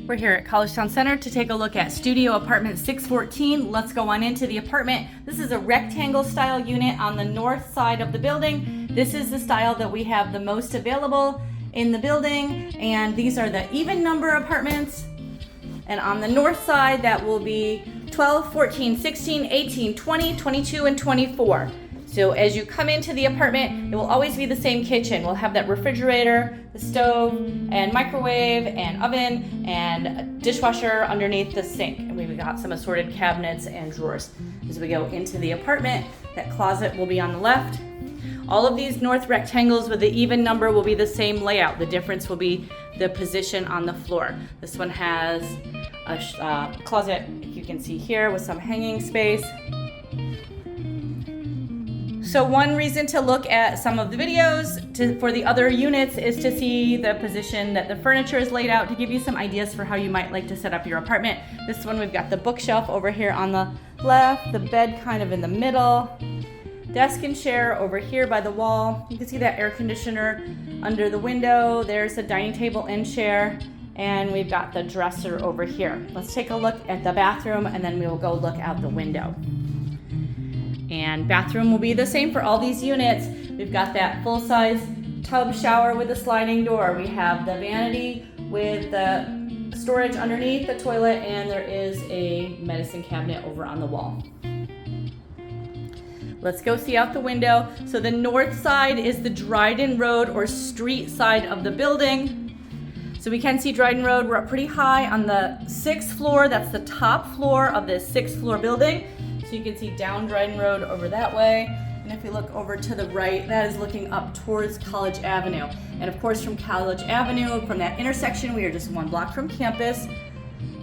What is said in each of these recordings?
We're here at Collegetown Center to take a look at studio apartment 614. Let's go on into the apartment. This is a rectangle style unit on the north side of the building. This is the style that we have the most available in the building, and these are the even number apartments. And on the north side, that will be 12, 14, 16, 18, 20, 22, and 24. So as you come into the apartment, it will always be the same kitchen. We'll have that refrigerator, the stove, and microwave, and oven, and a dishwasher underneath the sink. And we've got some assorted cabinets and drawers. As we go into the apartment, that closet will be on the left. All of these north rectangles with the even number will be the same layout. The difference will be the position on the floor. This one has a closet, you can see here, with some hanging space. So one reason to look at some of the videos for the other units is to see the position that the furniture is laid out, to give you some ideas for how you might like to set up your apartment. This one, we've got the bookshelf over here on the left, the bed kind of in the middle, desk and chair over here by the wall. You can see that air conditioner under the window. There's the dining table and chair, and we've got the dresser over here. Let's take a look at the bathroom, and then we will go look out the window. And bathroom will be the same for all these units. We've got that full-size tub shower with a sliding door. We have the vanity with the storage underneath the toilet, and there is a medicine cabinet over on the wall. Let's go see out the window. So the north side is the Dryden Road or street side of the building. So we can see Dryden Road. We're up pretty high on the 6th floor. That's the top floor of this 6th floor building. So you can see down Dryden Road over that way. And if we look over to the right, that is looking up towards College Avenue. And of course, from College Avenue, from that intersection, we are just 1 block from campus.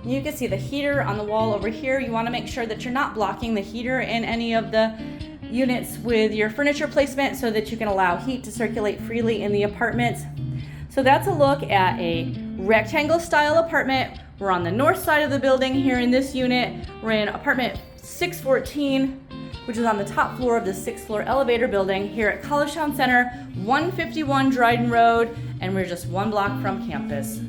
You can see the heater on the wall over here. You want to make sure that you're not blocking the heater in any of the units with your furniture placement, so that you can allow heat to circulate freely in the apartments. So that's a look at a rectangle style apartment. We're on the north side of the building here in this unit. We're in apartment 614, which is on the top floor of the 6th floor elevator building here at Collegetown Center, 151 Dryden Road, and we're just 1 block from campus.